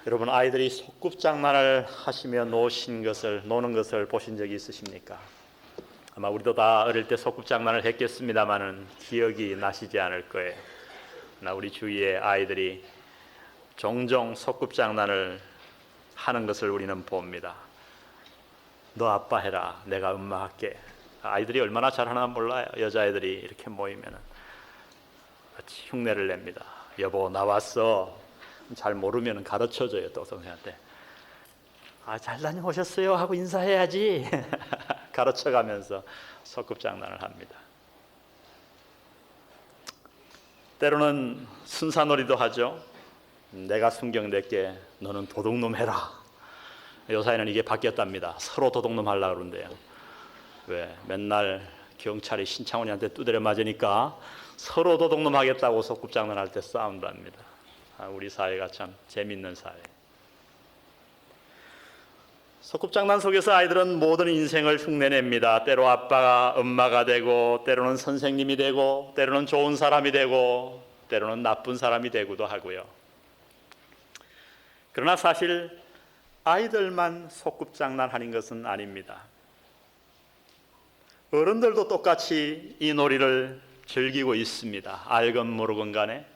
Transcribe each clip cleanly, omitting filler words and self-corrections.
여러분, 아이들이 소꿉장난을 하시며 노는 것을 보신 적이 있으십니까? 아마 우리도 다 어릴 때 소꿉장난을 했겠습니다마는 기억이 나시지 않을 거예요. 그러나 우리 주위의 아이들이 종종 소꿉장난을 하는 것을 우리는 봅니다. 너 아빠 해라, 내가 엄마 할게. 아이들이 얼마나 잘하나 몰라요. 여자애들이 이렇게 모이면 같이 흉내를 냅니다. 여보, 나왔어. 잘 모르면 가르쳐줘요. 또 동생한테. 잘 다녀오셨어요 하고 인사해야지. 가르쳐가면서 소꿉장난을 합니다. 때로는 순사놀이도 하죠. 내가 순경 낼게, 너는 도둑놈 해라. 요사이는 이게 바뀌었답니다. 서로 도둑놈 하려고 그러는데요. 왜? 맨날 경찰이 신창훈이한테 두드려 맞으니까 서로 도둑놈 하겠다고 소꿉장난 할 때 싸운답니다. 우리 사회가 참 재밌는 사회. 소꿉장난 속에서 아이들은 모든 인생을 흉내냅니다. 때로 아빠가 엄마가 되고, 때로는 선생님이 되고, 때로는 좋은 사람이 되고, 때로는 나쁜 사람이 되기도 하고요. 그러나 사실 아이들만 소꿉장난 하는 것은 아닙니다. 어른들도 똑같이 이 놀이를 즐기고 있습니다. 알건 모르건 간에.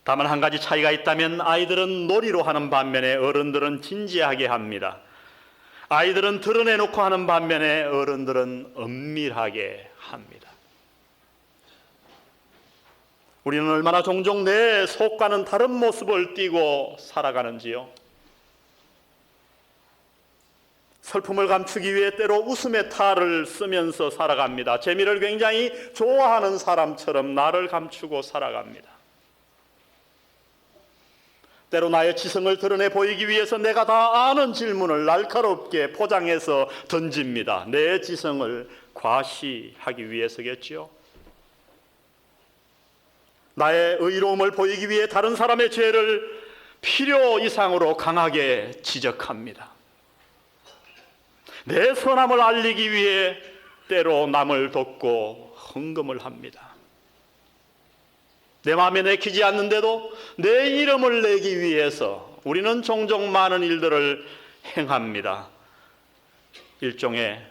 다만 한 가지 차이가 있다면 아이들은 놀이로 하는 반면에 어른들은 진지하게 합니다. 아이들은 드러내놓고 하는 반면에 어른들은 은밀하게 합니다. 우리는 얼마나 종종 내 속과는 다른 모습을 띠고 살아가는지요. 슬픔을 감추기 위해 때로 웃음의 탈을 쓰면서 살아갑니다. 재미를 굉장히 좋아하는 사람처럼 나를 감추고 살아갑니다. 때로 나의 지성을 드러내 보이기 위해서 내가 다 아는 질문을 날카롭게 포장해서 던집니다. 내 지성을 과시하기 위해서겠지요. 나의 의로움을 보이기 위해 다른 사람의 죄를 필요 이상으로 강하게 지적합니다. 내 선함을 알리기 위해 때로 남을 돕고 헌금을 합니다. 내 마음에 내키지 않는데도 내 이름을 내기 위해서 우리는 종종 많은 일들을 행합니다. 일종의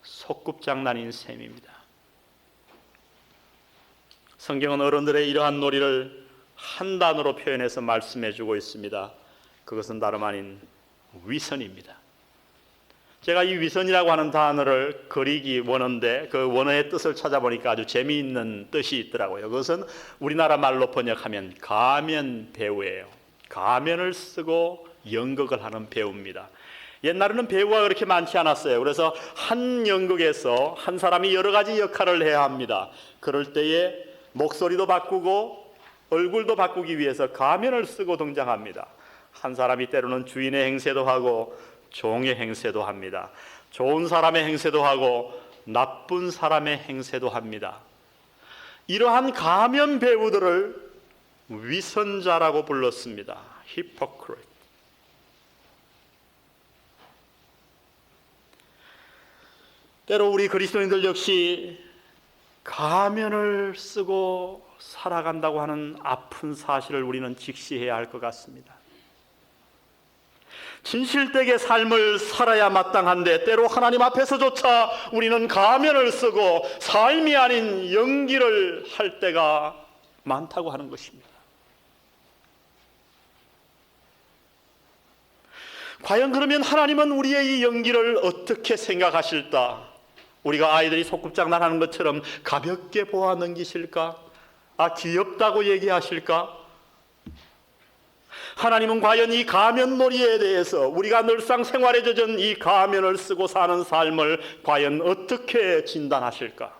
소꿉장난인 셈입니다. 성경은 어른들의 이러한 놀이를 한 단어로 표현해서 말씀해 주고 있습니다. 그것은 다름 아닌 위선입니다. 제가 이 위선이라고 하는 단어를 그리기 원어인데 그 원어의 뜻을 찾아보니까 아주 재미있는 뜻이 있더라고요. 그것은 우리나라 말로 번역하면 가면 배우예요. 가면을 쓰고 연극을 하는 배우입니다. 옛날에는 배우가 그렇게 많지 않았어요. 그래서 한 연극에서 한 사람이 여러 가지 역할을 해야 합니다. 그럴 때에 목소리도 바꾸고 얼굴도 바꾸기 위해서 가면을 쓰고 등장합니다. 한 사람이 때로는 주인의 행세도 하고 종의 행세도 합니다. 좋은 사람의 행세도 하고 나쁜 사람의 행세도 합니다. 이러한 가면 배우들을 위선자라고 불렀습니다. hypocrite. 때로 우리 그리스도인들 역시 가면을 쓰고 살아간다고 하는 아픈 사실을 우리는 직시해야 할 것 같습니다. 진실되게 삶을 살아야 마땅한데 때로 하나님 앞에서조차 우리는 가면을 쓰고 삶이 아닌 연기를 할 때가 많다고 하는 것입니다. 과연 그러면 하나님은 우리의 이 연기를 어떻게 생각하실까? 우리가 아이들이 소꿉장난하는 것처럼 가볍게 보아 넘기실까? 귀엽다고 얘기하실까? 하나님은 과연 이 가면놀이에 대해서 우리가 늘상 생활에 젖은 이 가면을 쓰고 사는 삶을 과연 어떻게 진단하실까?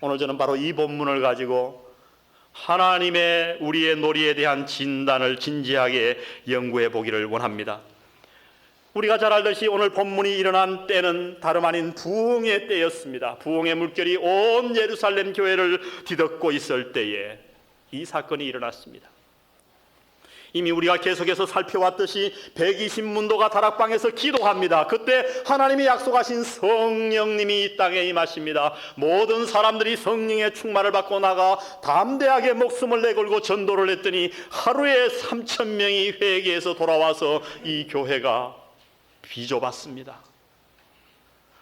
오늘 저는 바로 이 본문을 가지고 하나님의 우리의 놀이에 대한 진단을 진지하게 연구해 보기를 원합니다. 우리가 잘 알듯이 오늘 본문이 일어난 때는 다름 아닌 부흥의 때였습니다. 부흥의 물결이 온 예루살렘 교회를 뒤덮고 있을 때에 이 사건이 일어났습니다. 이미 우리가 계속해서 살펴왔듯이 120문도가 다락방에서 기도합니다. 그때 하나님이 약속하신 성령님이 이 땅에 임하십니다. 모든 사람들이 성령의 충만을 받고 나가 담대하게 목숨을 내걸고 전도를 했더니 하루에 3,000명이 회개해서 돌아와서 이 교회가 비좁았습니다.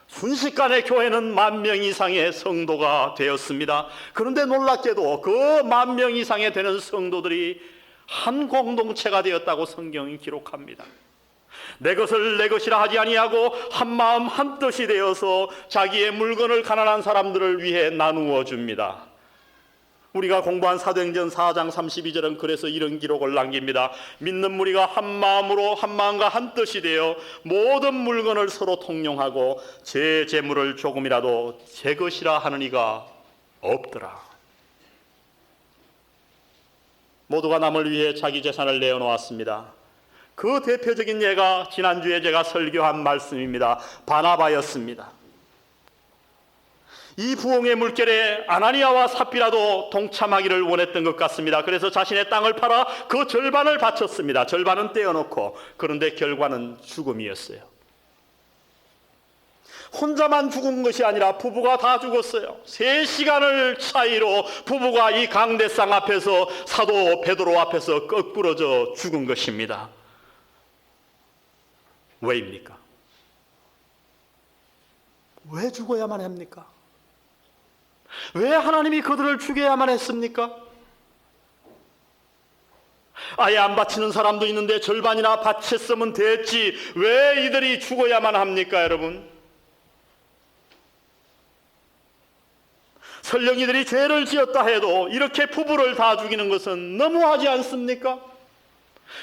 순식간에 교회는 10,000명 이상의 성도가 되었습니다. 그런데 놀랍게도 그 10,000명 이상이 되는 성도들이 한 공동체가 되었다고 성경이 기록합니다. 내 것을 내 것이라 하지 아니하고 한 마음 한 뜻이 되어서 자기의 물건을 가난한 사람들을 위해 나누어 줍니다. 우리가 공부한 사도행전 4장 32절은 그래서 이런 기록을 남깁니다. 믿는 무리가 한 마음으로 한 마음과 한 뜻이 되어 모든 물건을 서로 통용하고 제 재물을 조금이라도 제 것이라 하는 이가 없더라. 모두가 남을 위해 자기 재산을 내어놓았습니다. 그 대표적인 예가 지난주에 제가 설교한 말씀입니다. 바나바였습니다. 이 부흥의 물결에 아나니아와 삽비라도 동참하기를 원했던 것 같습니다. 그래서 자신의 땅을 팔아 그 절반을 바쳤습니다. 절반은 떼어놓고. 그런데 결과는 죽음이었어요. 혼자만 죽은 것이 아니라 부부가 다 죽었어요. 3시간을 차이로 부부가 이 강대상 앞에서 사도 베드로 앞에서 거꾸러져 죽은 것입니다. 왜입니까? 왜 죽어야만 합니까? 왜 하나님이 그들을 죽여야만 했습니까? 아예 안 바치는 사람도 있는데 절반이나 바쳤으면 됐지 왜 이들이 죽어야만 합니까, 여러분? 설령 이들이 죄를 지었다 해도 이렇게 부부를 다 죽이는 것은 너무하지 않습니까?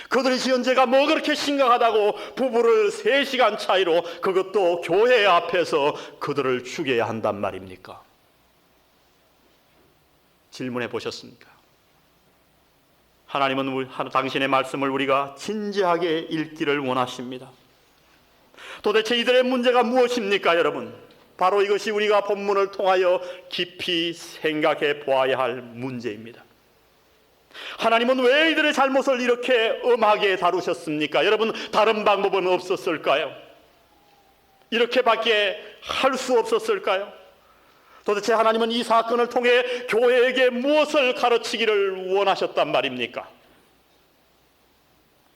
그들이 지은 죄가 뭐 그렇게 심각하다고 부부를 3시간 차이로, 그것도 교회 앞에서 그들을 죽여야 한단 말입니까? 질문해 보셨습니까? 하나님은 당신의 말씀을 우리가 진지하게 읽기를 원하십니다. 도대체 이들의 문제가 무엇입니까, 여러분? 바로 이것이 우리가 본문을 통하여 깊이 생각해 보아야 할 문제입니다. 하나님은 왜 이들의 잘못을 이렇게 엄하게 다루셨습니까? 여러분, 다른 방법은 없었을까요? 이렇게밖에 할 수 없었을까요? 도대체 하나님은 이 사건을 통해 교회에게 무엇을 가르치기를 원하셨단 말입니까?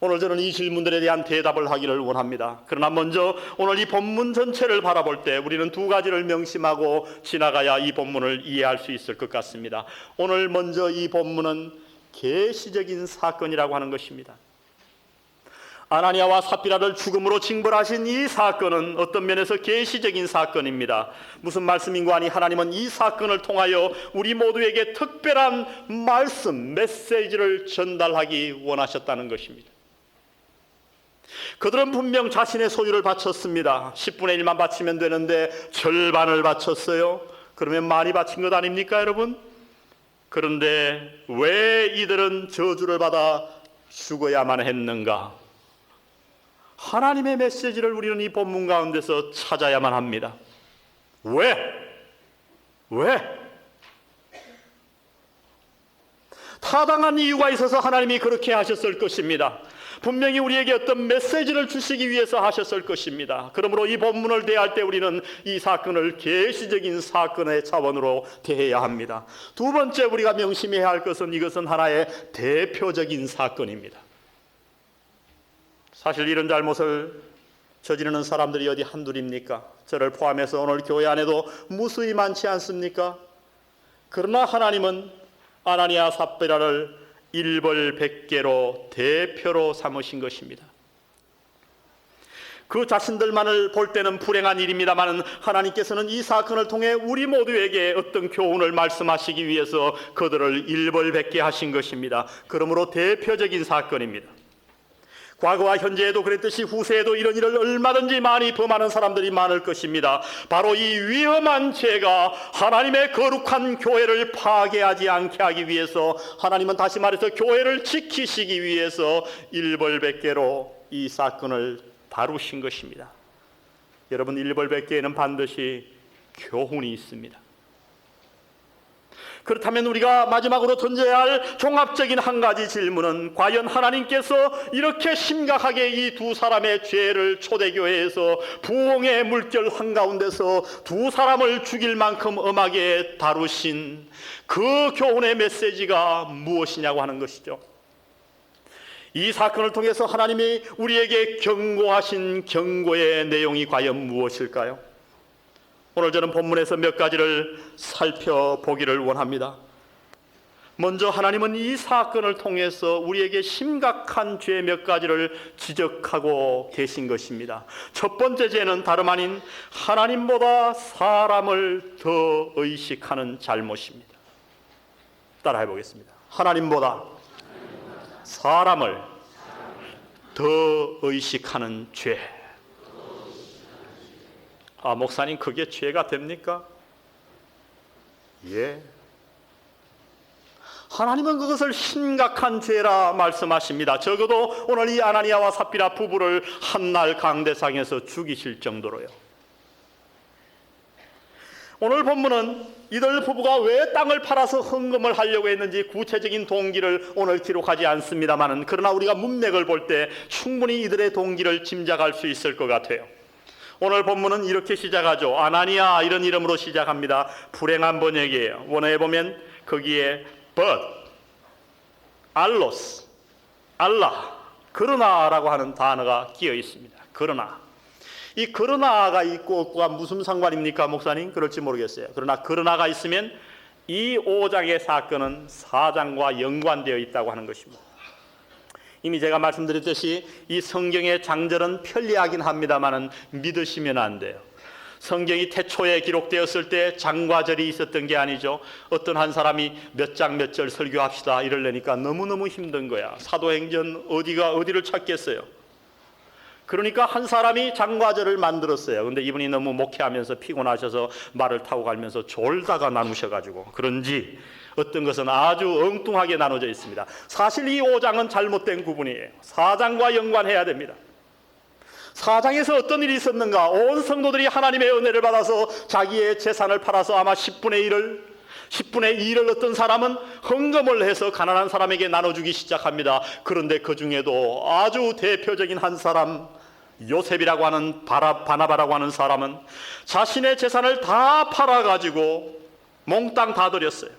오늘 저는 이 질문들에 대한 대답을 하기를 원합니다. 그러나 먼저 오늘 이 본문 전체를 바라볼 때 우리는 2가지를 명심하고 지나가야 이 본문을 이해할 수 있을 것 같습니다. 오늘 먼저 이 본문은 계시적인 사건이라고 하는 것입니다. 아나니아와 삽비라를 죽음으로 징벌하신 이 사건은 어떤 면에서 계시적인 사건입니다. 무슨 말씀인고 하니 하나님은 이 사건을 통하여 우리 모두에게 특별한 말씀, 메시지를 전달하기 원하셨다는 것입니다. 그들은 분명 자신의 소유를 바쳤습니다. 10분의 1만 바치면 되는데 절반을 바쳤어요. 그러면 많이 바친 것 아닙니까, 여러분? 그런데 왜 이들은 저주를 받아 죽어야만 했는가? 하나님의 메시지를 우리는 이 본문 가운데서 찾아야만 합니다. 왜? 타당한 이유가 있어서 하나님이 그렇게 하셨을 것입니다. 분명히 우리에게 어떤 메시지를 주시기 위해서 하셨을 것입니다. 그러므로 이 본문을 대할 때 우리는 이 사건을 계시적인 사건의 차원으로 대해야 합니다. 두 번째 우리가 명심해야 할 것은 이것은 하나의 대표적인 사건입니다. 사실 이런 잘못을 저지르는 사람들이 어디 한둘입니까? 저를 포함해서 오늘 교회 안에도 무수히 많지 않습니까? 그러나 하나님은 아나니아 삽비라를 일벌백계로 대표로 삼으신 것입니다. 그 자신들만을 볼 때는 불행한 일입니다만 하나님께서는 이 사건을 통해 우리 모두에게 어떤 교훈을 말씀하시기 위해서 그들을 일벌백계 하신 것입니다. 그러므로 대표적인 사건입니다. 과거와 현재에도 그랬듯이 후세에도 이런 일을 얼마든지 많이 범하는 사람들이 많을 것입니다. 바로 이 위험한 죄가 하나님의 거룩한 교회를 파괴하지 않게 하기 위해서 하나님은 다시 말해서 교회를 지키시기 위해서 일벌백계로 이 사건을 다루신 것입니다. 여러분, 일벌백계에는 반드시 교훈이 있습니다. 그렇다면 우리가 마지막으로 던져야 할 종합적인 한 가지 질문은, 과연 하나님께서 이렇게 심각하게 이 두 사람의 죄를 초대교회에서 부흥의 물결 한가운데서 두 사람을 죽일 만큼 엄하게 다루신 그 교훈의 메시지가 무엇이냐고 하는 것이죠. 이 사건을 통해서 하나님이 우리에게 경고하신 경고의 내용이 과연 무엇일까요? 오늘 저는 본문에서 몇 가지를 살펴보기를 원합니다. 먼저 하나님은 이 사건을 통해서 우리에게 심각한 죄 몇 가지를 지적하고 계신 것입니다. 첫 번째 죄는 다름 아닌 하나님보다 사람을 더 의식하는 잘못입니다. 따라해 보겠습니다. 하나님보다 사람을 더 의식하는 죄. 목사님, 그게 죄가 됩니까? 예. 하나님은 그것을 심각한 죄라 말씀하십니다. 적어도 오늘 이 아나니아와 삽비라 부부를 한날 강대상에서 죽이실 정도로요. 오늘 본문은 이들 부부가 왜 땅을 팔아서 헌금을 하려고 했는지 구체적인 동기를 오늘 기록하지 않습니다만, 그러나 우리가 문맥을 볼 때 충분히 이들의 동기를 짐작할 수 있을 것 같아요. 오늘 본문은 이렇게 시작하죠. 아나니아, 이런 이름으로 시작합니다. 불행한 번역이에요. 원어에 보면 거기에 but, 알로스, 알라, 그러나라고 하는 단어가 끼어 있습니다. 그러나. 이 그러나가 있고 없고가 무슨 상관입니까, 목사님? 그럴지 모르겠어요. 그러나 그러나가 있으면 이 5장의 사건은 4장과 연관되어 있다고 하는 것입니다. 이미 제가 말씀드렸듯이 이 성경의 장절은 편리하긴 합니다만 믿으시면 안 돼요. 성경이 태초에 기록되었을 때 장과 절이 있었던 게 아니죠. 어떤 한 사람이 몇 장 몇 절 설교합시다 이러려니까 너무너무 힘든 거야. 사도행전 어디를 찾겠어요. 그러니까 한 사람이 장과절을 만들었어요. 근데 이분이 너무 목회하면서 피곤하셔서 말을 타고 가면서 졸다가 나누셔가지고 그런지 어떤 것은 아주 엉뚱하게 나눠져 있습니다. 사실 이 5장은 잘못된 구분이에요. 4장과 연관해야 됩니다. 4장에서 어떤 일이 있었는가? 온 성도들이 하나님의 은혜를 받아서 자기의 재산을 팔아서 아마 10분의 1을 어떤 사람은 헌금을 해서 가난한 사람에게 나눠주기 시작합니다. 그런데 그 중에도 아주 대표적인 한 사람, 요셉이라고 하는 바나바라고 하는 사람은 자신의 재산을 다 팔아가지고 몽땅 다 드렸어요.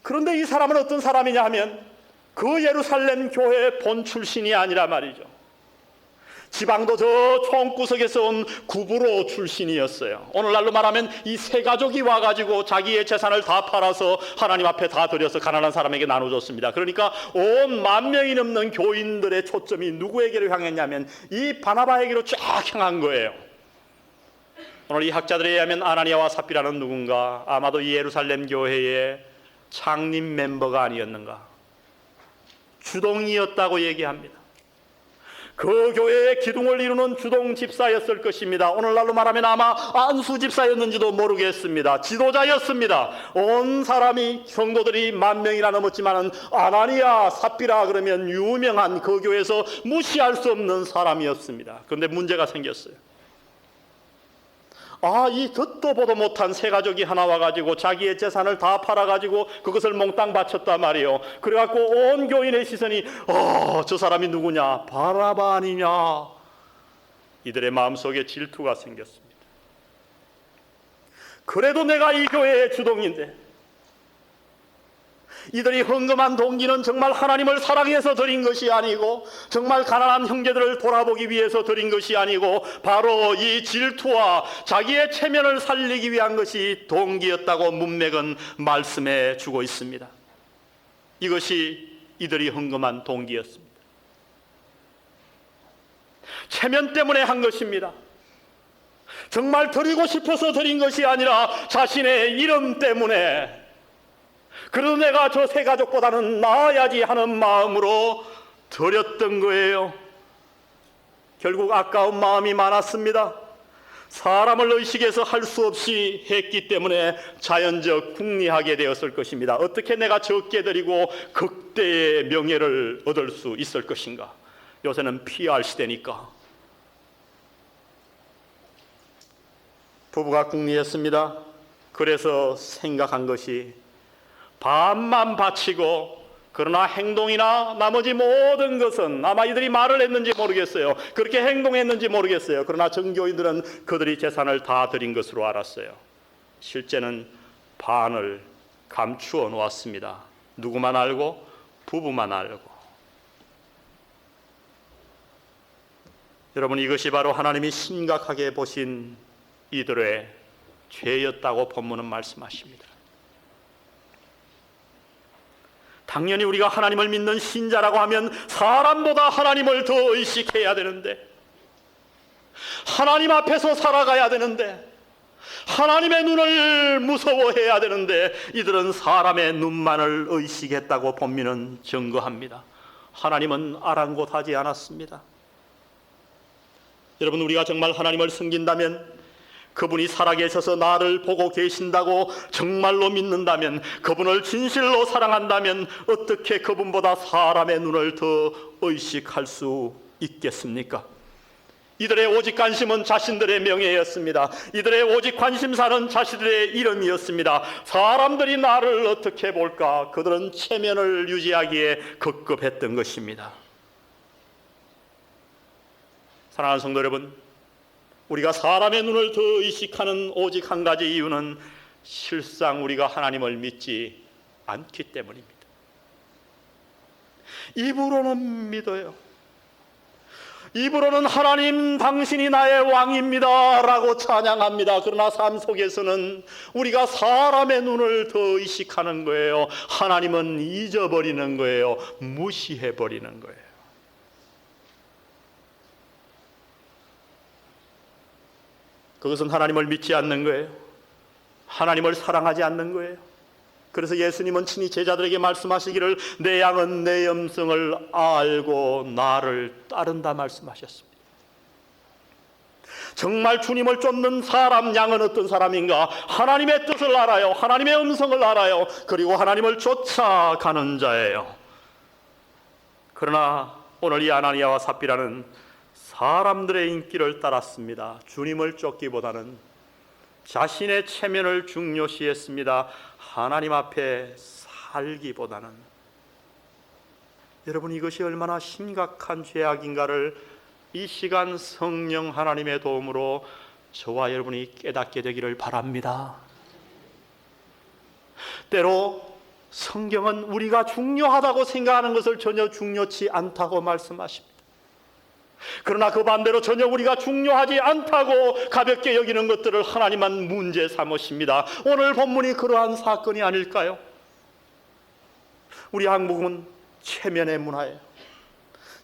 그런데 이 사람은 어떤 사람이냐 하면 그 예루살렘 교회 본 출신이 아니라 말이죠. 지방도 저 총구석에서 온 구부로 출신이었어요. 오늘날로 말하면 이 세 가족이 와가지고 자기의 재산을 다 팔아서 하나님 앞에 다 드려서 가난한 사람에게 나눠줬습니다. 그러니까 온 10,000명이 넘는 교인들의 초점이 누구에게로 향했냐면 이 바나바에게로 쫙 향한 거예요. 오늘 이 학자들에 의하면 아나니아와 삽비라는 누군가 아마도 이 예루살렘 교회의 창립 멤버가 아니었는가, 주동이었다고 얘기합니다. 그 교회의 기둥을 이루는 주동 집사였을 것입니다. 오늘날로 말하면 아마 안수 집사였는지도 모르겠습니다. 지도자였습니다. 온 사람이 성도들이 10,000명이나 넘었지만 아나니아 삽비라 그러면 유명한 그 교회에서 무시할 수 없는 사람이었습니다. 그런데 문제가 생겼어요. 이 듣도 보도 못한 세 가족이 하나 와가지고 자기의 재산을 다 팔아가지고 그것을 몽땅 바쳤단 말이에요. 그래갖고 온 교인의 시선이 저 사람이 누구냐? 바나바 아니냐? 이들의 마음속에 질투가 생겼습니다. 그래도 내가 이 교회의 주동인데, 이들이 헌금한 동기는 정말 하나님을 사랑해서 드린 것이 아니고 정말 가난한 형제들을 돌아보기 위해서 드린 것이 아니고 바로 이 질투와 자기의 체면을 살리기 위한 것이 동기였다고 문맥은 말씀해 주고 있습니다. 이것이 이들이 헌금한 동기였습니다. 체면 때문에 한 것입니다. 정말 드리고 싶어서 드린 것이 아니라 자신의 이름 때문에, 그래도 내가 저 세 가족보다는 나아야지 하는 마음으로 드렸던 거예요. 결국 아까운 마음이 많았습니다. 사람을 의식해서 할 수 없이 했기 때문에 자연적 궁리하게 되었을 것입니다. 어떻게 내가 적게 드리고 극대의 명예를 얻을 수 있을 것인가? 요새는 PR 시대니까. 부부가 궁리했습니다. 그래서 생각한 것이 반만 바치고 그러나 행동이나 나머지 모든 것은 아마 이들이 말을 했는지 모르겠어요. 그렇게 행동했는지 모르겠어요. 그러나 정교인들은 그들이 재산을 다 드린 것으로 알았어요. 실제는 반을 감추어 놓았습니다. 누구만 알고? 부부만 알고. 여러분, 이것이 바로 하나님이 심각하게 보신 이들의 죄였다고 본문은 말씀하십니다. 당연히 우리가 하나님을 믿는 신자라고 하면 사람보다 하나님을 더 의식해야 되는데, 하나님 앞에서 살아가야 되는데, 하나님의 눈을 무서워해야 되는데, 이들은 사람의 눈만을 의식했다고 본문은 증거합니다. 하나님은 아랑곳하지 않았습니다. 여러분, 우리가 정말 하나님을 섬긴다면, 그분이 살아계셔서 나를 보고 계신다고 정말로 믿는다면, 그분을 진실로 사랑한다면 어떻게 그분보다 사람의 눈을 더 의식할 수 있겠습니까? 이들의 오직 관심은 자신들의 명예였습니다. 이들의 오직 관심사는 자신들의 이름이었습니다. 사람들이 나를 어떻게 볼까? 그들은 체면을 유지하기에 급급했던 것입니다. 사랑하는 성도 여러분, 우리가 사람의 눈을 더 의식하는 오직 한 가지 이유는 실상 우리가 하나님을 믿지 않기 때문입니다. 입으로는 믿어요. 입으로는 하나님 당신이 나의 왕입니다 라고 찬양합니다. 그러나 삶 속에서는 우리가 사람의 눈을 더 의식하는 거예요. 하나님은 잊어버리는 거예요. 무시해버리는 거예요. 그것은 하나님을 믿지 않는 거예요. 하나님을 사랑하지 않는 거예요. 그래서 예수님은 친히 제자들에게 말씀하시기를 내 양은 내 음성을 알고 나를 따른다 말씀하셨습니다. 정말 주님을 쫓는 사람 양은 어떤 사람인가? 하나님의 뜻을 알아요. 하나님의 음성을 알아요. 그리고 하나님을 쫓아가는 자예요. 그러나 오늘 이 아나니아와 삽비라는 사람들의 인기를 따랐습니다. 주님을 쫓기보다는 자신의 체면을 중요시했습니다. 하나님 앞에 살기보다는. 여러분, 이것이 얼마나 심각한 죄악인가를 이 시간 성령 하나님의 도움으로 저와 여러분이 깨닫게 되기를 바랍니다. 때로 성경은 우리가 중요하다고 생각하는 것을 전혀 중요치 않다고 말씀하십니다. 그러나 그 반대로 전혀 우리가 중요하지 않다고 가볍게 여기는 것들을 하나님만 문제 삼으십니다. 오늘 본문이 그러한 사건이 아닐까요? 우리 한국은 체면의 문화예요.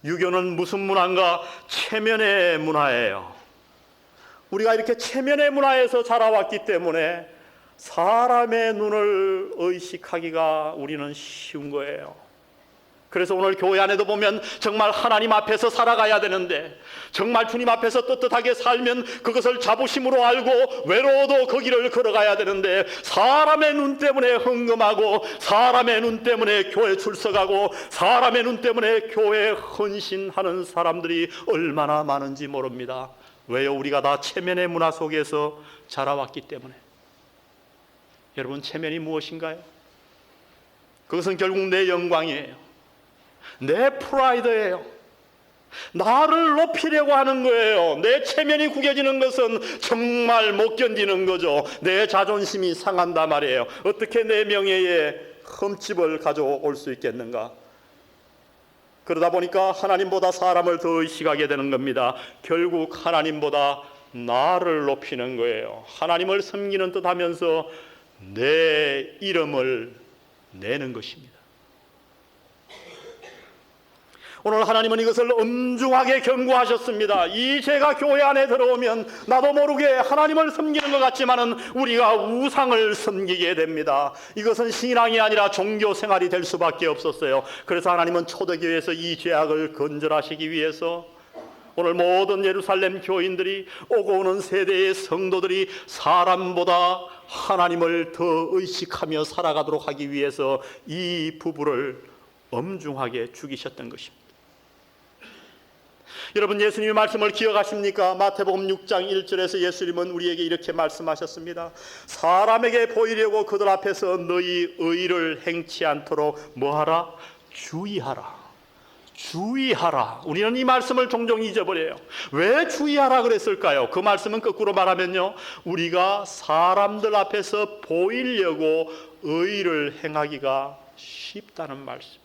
유교는 무슨 문화인가? 체면의 문화예요. 우리가 이렇게 체면의 문화에서 자라왔기 때문에 사람의 눈을 의식하기가 우리는 쉬운 거예요. 그래서 오늘 교회 안에도 보면 정말 하나님 앞에서 살아가야 되는데, 정말 주님 앞에서 떳떳하게 살면 그것을 자부심으로 알고 외로워도 그 길을 걸어가야 되는데, 사람의 눈 때문에 헌금하고 사람의 눈 때문에 교회 출석하고 사람의 눈 때문에 교회에 헌신하는 사람들이 얼마나 많은지 모릅니다. 왜요? 우리가 다 체면의 문화 속에서 자라왔기 때문에. 여러분, 체면이 무엇인가요? 그것은 결국 내 영광이에요. 내 프라이드예요. 나를 높이려고 하는 거예요. 내 체면이 구겨지는 것은 정말 못 견디는 거죠. 내 자존심이 상한단 말이에요. 어떻게 내 명예에 흠집을 가져올 수 있겠는가? 그러다 보니까 하나님보다 사람을 더 의식하게 되는 겁니다. 결국 하나님보다 나를 높이는 거예요. 하나님을 섬기는 듯 하면서 내 이름을 내는 것입니다. 오늘 하나님은 이것을 엄중하게 경고하셨습니다. 이 죄가 교회 안에 들어오면 나도 모르게 하나님을 섬기는 것 같지만은 우리가 우상을 섬기게 됩니다. 이것은 신앙이 아니라 종교 생활이 될 수밖에 없었어요. 그래서 하나님은 초대교회에서 이 죄악을 건절하시기 위해서 오늘 모든 예루살렘 교인들이, 오고 오는 세대의 성도들이 사람보다 하나님을 더 의식하며 살아가도록 하기 위해서 이 부부를 엄중하게 죽이셨던 것입니다. 여러분, 예수님의 말씀을 기억하십니까? 마태복음 6장 1절에서 예수님은 우리에게 이렇게 말씀하셨습니다. 사람에게 보이려고 그들 앞에서 너희 의를 행치 않도록 뭐하라? 주의하라. 주의하라. 우리는 이 말씀을 종종 잊어버려요. 왜 주의하라 그랬을까요? 그 말씀은 거꾸로 말하면요, 우리가 사람들 앞에서 보이려고 의를 행하기가 쉽다는 말씀.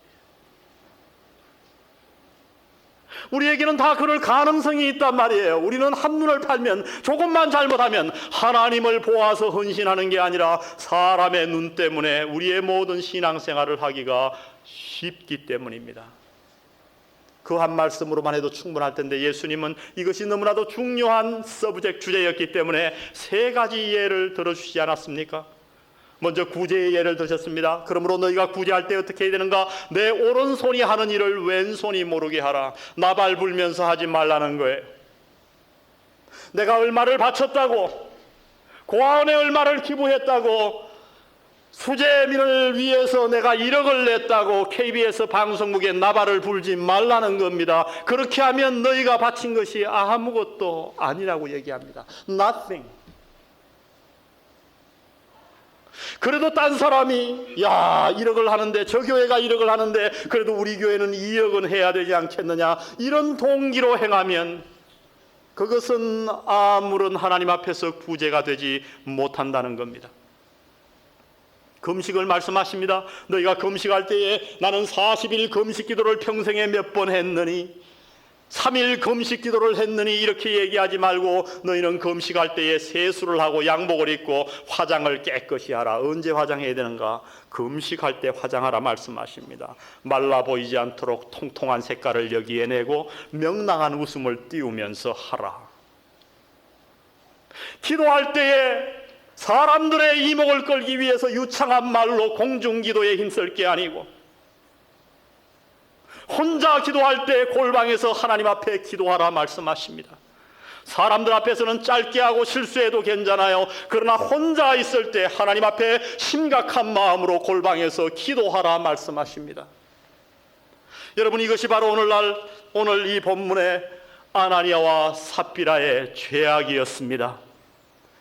우리에게는 다 그럴 가능성이 있단 말이에요. 우리는 한눈을 팔면, 조금만 잘못하면 하나님을 보아서 헌신하는 게 아니라 사람의 눈 때문에 우리의 모든 신앙생활을 하기가 쉽기 때문입니다. 그 한 말씀으로만 해도 충분할 텐데 예수님은 이것이 너무나도 중요한 서브젝트 주제였기 때문에 세 가지 예를 들어주시지 않았습니까? 먼저 구제의 예를 드셨습니다. 그러므로 너희가 구제할 때 어떻게 해야 되는가? 내 오른손이 하는 일을 왼손이 모르게 하라. 나발 불면서 하지 말라는 거예요. 내가 얼마를 바쳤다고, 고아원에 얼마를 기부했다고, 수재민을 위해서 내가 1억을 냈다고 KBS 방송국에 나발을 불지 말라는 겁니다. 그렇게 하면 너희가 바친 것이 아무것도 아니라고 얘기합니다. Nothing. 그래도 딴 사람이 1억을 하는데, 저 교회가 1억을 하는데 그래도 우리 교회는 2억은 해야 되지 않겠느냐, 이런 동기로 행하면 그것은 아무런 하나님 앞에서 구제가 되지 못한다는 겁니다. 금식을 말씀하십니다. 너희가 금식할 때에 나는 40일 금식 기도를 평생에 몇 번 했느니, 3일 금식 기도를 했느니 이렇게 얘기하지 말고 너희는 금식할 때에 세수를 하고 양복을 입고 화장을 깨끗이 하라. 언제 화장해야 되는가? 금식할 때 화장하라 말씀하십니다. 말라 보이지 않도록 통통한 색깔을 여기에 내고 명랑한 웃음을 띄우면서 하라. 기도할 때에 사람들의 이목을 끌기 위해서 유창한 말로 공중기도에 힘쓸 게 아니고, 혼자 기도할 때 골방에서 하나님 앞에 기도하라 말씀하십니다. 사람들 앞에서는 짧게 하고 실수해도 괜찮아요. 그러나 혼자 있을 때 하나님 앞에 심각한 마음으로 골방에서 기도하라 말씀하십니다. 여러분, 이것이 바로 오늘 이 본문의 아나니아와 삽비라의 죄악이었습니다.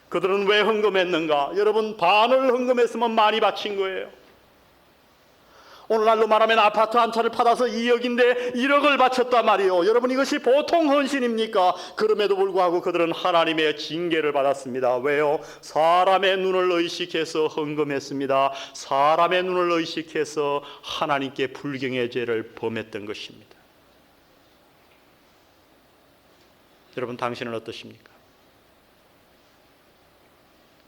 그들은 왜 헌금했는가? 여러분, 반을 헌금했으면 많이 바친 거예요. 오늘날로 말하면 아파트 한 채를 받아서 2억인데 1억을 바쳤단 말이에요. 여러분, 이것이 보통 헌신입니까? 그럼에도 불구하고 그들은 하나님의 징계를 받았습니다. 왜요? 사람의 눈을 의식해서 헌금했습니다. 사람의 눈을 의식해서 하나님께 불경의 죄를 범했던 것입니다. 여러분, 당신은 어떠십니까?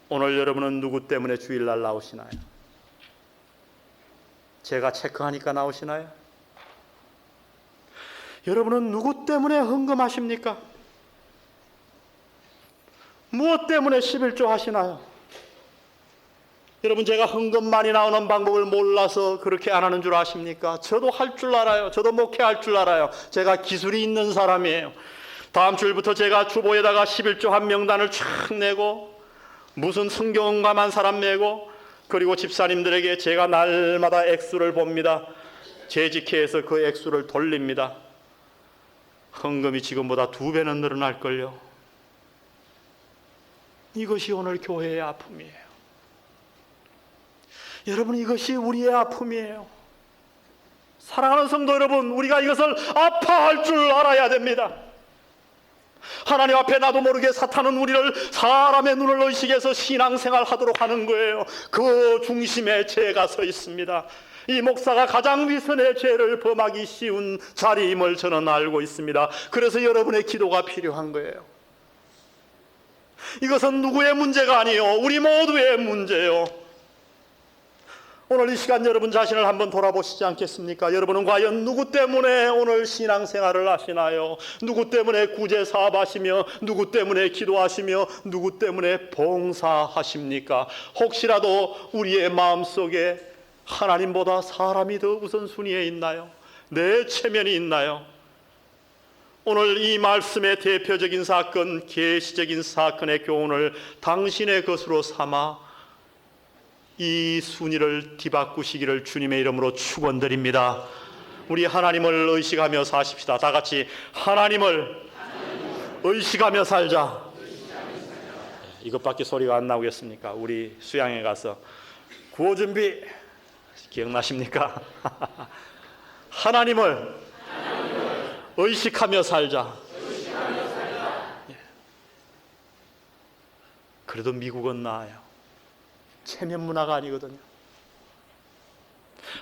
오늘 여러분은 누구 때문에 주일날 나오시나요? 제가 체크하니까 나오시나요? 여러분은 누구 때문에 헌금하십니까? 무엇 때문에 11조 하시나요? 여러분, 제가 헌금 많이 나오는 방법을 몰라서 그렇게 안 하는 줄 아십니까? 저도 할 줄 알아요. 저도 목회할 줄 알아요. 제가 기술이 있는 사람이에요. 다음 주일부터 제가 주보에다가 11조 한 명단을 쫙 내고, 무슨 성경감한 사람 내고, 그리고 집사님들에게 제가 날마다 액수를 봅니다. 재직회에서 그 액수를 돌립니다. 헌금이 지금보다 2배는 늘어날걸요. 이것이 오늘 교회의 아픔이에요. 여러분, 이것이 우리의 아픔이에요. 사랑하는 성도 여러분, 우리가 이것을 아파할 줄 알아야 됩니다. 하나님 앞에 나도 모르게 사탄은 우리를 사람의 눈을 의식해서 신앙생활 하도록 하는 거예요. 그 중심에 죄가 서 있습니다. 이 목사가 가장 위선의 죄를 범하기 쉬운 자리임을 저는 알고 있습니다. 그래서 여러분의 기도가 필요한 거예요. 이것은 누구의 문제가 아니에요. 우리 모두의 문제예요. 오늘 이 시간 여러분 자신을 한번 돌아보시지 않겠습니까? 여러분은 과연 누구 때문에 오늘 신앙생활을 하시나요? 누구 때문에 구제 사업하시며, 누구 때문에 기도하시며, 누구 때문에 봉사하십니까? 혹시라도 우리의 마음속에 하나님보다 사람이 더 우선순위에 있나요? 내 체면이 있나요? 오늘 이 말씀의 대표적인 사건, 계시적인 사건의 교훈을 당신의 것으로 삼아 이 순위를 뒤바꾸시기를 주님의 이름으로 축원드립니다. 우리 하나님을 의식하며 사십시다. 다 같이 하나님을 의식하며 살자. 이것밖에 소리가 안 나오겠습니까? 우리 수양에 가서 구호 준비 기억나십니까? 하나님을 의식하며 살자. 그래도 미국은 나아요. 체면 문화가 아니거든요.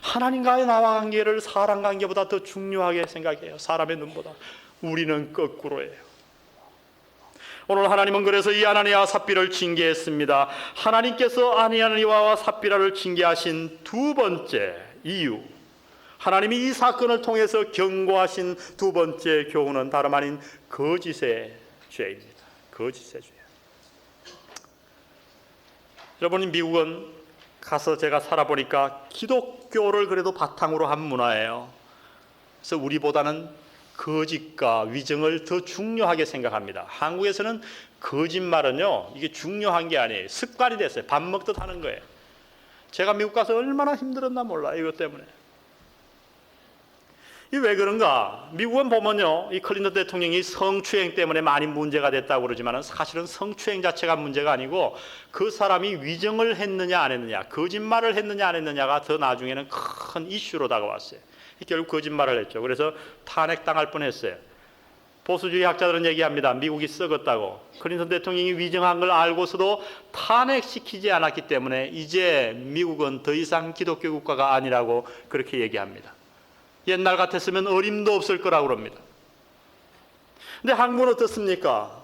하나님과의 나와 관계를 사람 관계보다 더 중요하게 생각해요. 사람의 눈보다. 우리는 거꾸로예요. 오늘 하나님은 그래서 이 아나니아와 삽비라를 징계했습니다. 하나님께서 아나니아와 삽비라를 징계하신 두 번째 이유, 하나님이 이 사건을 통해서 경고하신 두 번째 교훈은 다름 아닌 거짓의 죄입니다. 거짓의 죄. 여러분, 미국은 가서 제가 살아보니까 기독교를 그래도 바탕으로 한 문화예요. 그래서 우리보다는 거짓과 위증을 더 중요하게 생각합니다. 한국에서는 거짓말은요, 이게 중요한 게 아니에요. 습관이 됐어요. 밥 먹듯 하는 거예요. 제가 미국 가서 얼마나 힘들었나 몰라요. 이것 때문에. 이 왜 그런가? 미국은 보면요, 이 클린턴 대통령이 성추행 때문에 많이 문제가 됐다고 그러지만 사실은 성추행 자체가 문제가 아니고 그 사람이 위증을 했느냐 안 했느냐, 거짓말을 했느냐 안 했느냐가 더 나중에는 큰 이슈로 다가왔어요. 결국 거짓말을 했죠. 그래서 탄핵당할 뻔했어요. 보수주의 학자들은 얘기합니다. 미국이 썩었다고. 클린턴 대통령이 위증한 걸 알고서도 탄핵시키지 않았기 때문에 이제 미국은 더 이상 기독교 국가가 아니라고 그렇게 얘기합니다. 옛날 같았으면 어림도 없을 거라고 그럽니다. 근데 한국은 어떻습니까?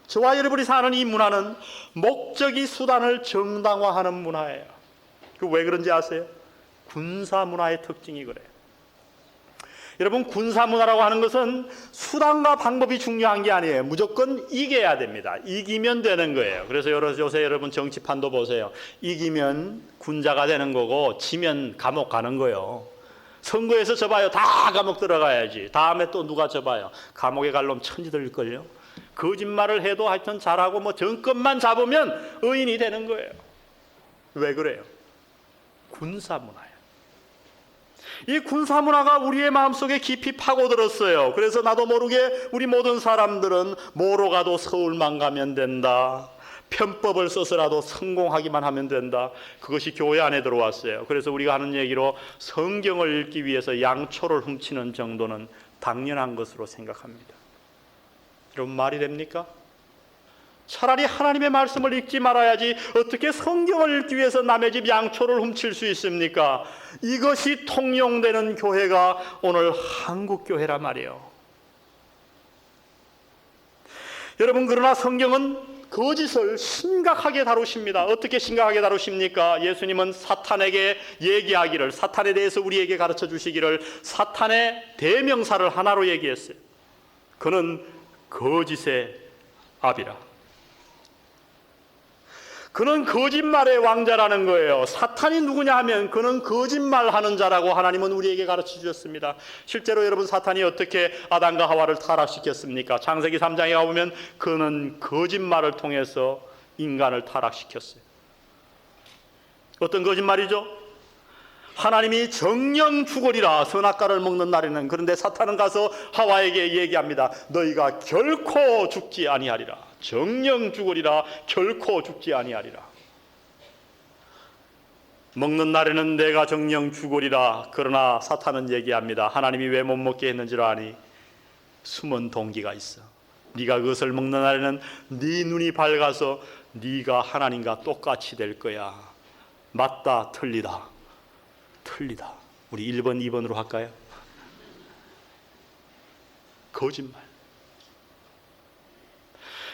저와 여러분이 사는 이 문화는 목적이 수단을 정당화하는 문화예요. 왜 그런지 아세요? 군사 문화의 특징이 그래요. 여러분, 군사 문화라고 하는 것은 수단과 방법이 중요한 게 아니에요. 무조건 이겨야 됩니다. 이기면 되는 거예요. 그래서 요새 여러분 정치판도 보세요. 이기면 군자가 되는 거고 지면 감옥 가는 거예요. 선거에서 져봐요. 다 감옥 들어가야지. 다음에 또 누가 져봐요. 감옥에 갈 놈 천지들걸요. 거짓말을 해도 하여튼 잘하고 뭐 정권만 잡으면 의인이 되는 거예요. 왜 그래요? 군사 문화예요. 이 군사 문화가 우리의 마음속에 깊이 파고들었어요. 그래서 나도 모르게 우리 모든 사람들은 뭐로 가도 서울만 가면 된다. 편법을 써서라도 성공하기만 하면 된다. 그것이 교회 안에 들어왔어요. 그래서 우리가 하는 얘기로 성경을 읽기 위해서 양초를 훔치는 정도는 당연한 것으로 생각합니다. 여러분, 말이 됩니까? 차라리 하나님의 말씀을 읽지 말아야지 어떻게 성경을 읽기 위해서 남의 집 양초를 훔칠 수 있습니까? 이것이 통용되는 교회가 오늘 한국 교회란 말이에요. 여러분, 그러나 성경은 거짓을 심각하게 다루십니다. 어떻게 심각하게 다루십니까? 예수님은 사탄에게 얘기하기를, 사탄에 대해서 우리에게 가르쳐 주시기를 사탄의 대명사를 하나로 얘기했어요. 그는 거짓의 아비라. 그는 거짓말의 왕자라는 거예요. 사탄이 누구냐 하면 그는 거짓말하는 자라고 하나님은 우리에게 가르쳐 주셨습니다. 실제로 여러분, 사탄이 어떻게 아담과 하와를 타락시켰습니까? 창세기 3장에 가보면 그는 거짓말을 통해서 인간을 타락시켰어요. 어떤 거짓말이죠? 하나님이 정령 죽으리라, 선악과를 먹는 날에는. 그런데 사탄은 가서 하와에게 얘기합니다. 너희가 결코 죽지 아니하리라. 정령 죽으리라, 결코 죽지 아니하리라. 먹는 날에는 내가 정령 죽으리라. 그러나 사탄은 얘기합니다. 하나님이 왜 못 먹게 했는지를 아니? 숨은 동기가 있어. 네가 그것을 먹는 날에는 네 눈이 밝아서 네가 하나님과 똑같이 될 거야. 맞다, 틀리다. 틀리다. 우리 1번, 2번으로 할까요? 거짓말.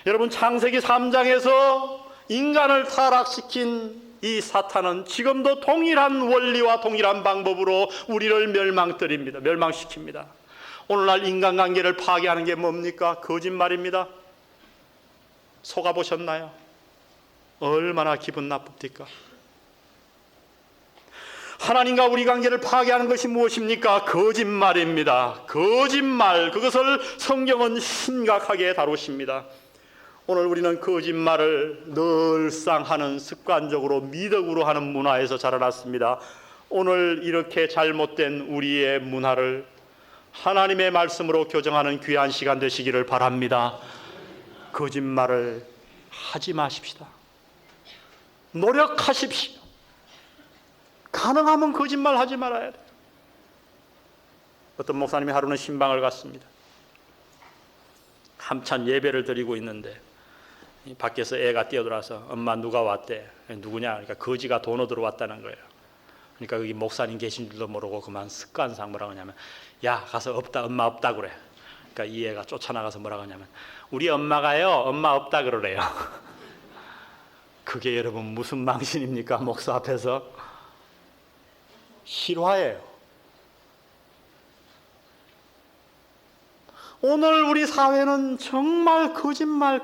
여러분, 창세기 3장에서 인간을 타락시킨 이 사탄은 지금도 동일한 원리와 동일한 방법으로 우리를 멸망시킵니다. 오늘날 인간관계를 파괴하는 게 뭡니까? 거짓말입니다. 속아보셨나요? 얼마나 기분 나쁩니까? 하나님과 우리 관계를 파괴하는 것이 무엇입니까? 거짓말입니다. 거짓말, 그것을 성경은 심각하게 다루십니다. 오늘 우리는 거짓말을 늘상 하는, 습관적으로 미덕으로 하는 문화에서 자라났습니다. 오늘 이렇게 잘못된 우리의 문화를 하나님의 말씀으로 교정하는 귀한 시간 되시기를 바랍니다. 거짓말을 하지 마십시다. 노력하십시오. 가능하면 거짓말 하지 말아야 돼요. 어떤 목사님이 하루는 신방을 갔습니다. 한참 예배를 드리고 있는데 밖에서 애가 뛰어들어와서 엄마 누가 왔대. 누구냐? 그러니까 거지가 돈으로 들어왔다는 거예요. 그러니까 여기 목사님 계신 줄도 모르고 그만 습관상 뭐라고 하냐면 야 가서 없다 엄마 없다 그래. 그러니까 이 애가 쫓아나가서 뭐라고 하냐면 우리 엄마가요 엄마 없다 그러래요. 그게 여러분 무슨 망신입니까? 목사 앞에서 실화예요. 오늘 우리 사회는 정말 거짓말.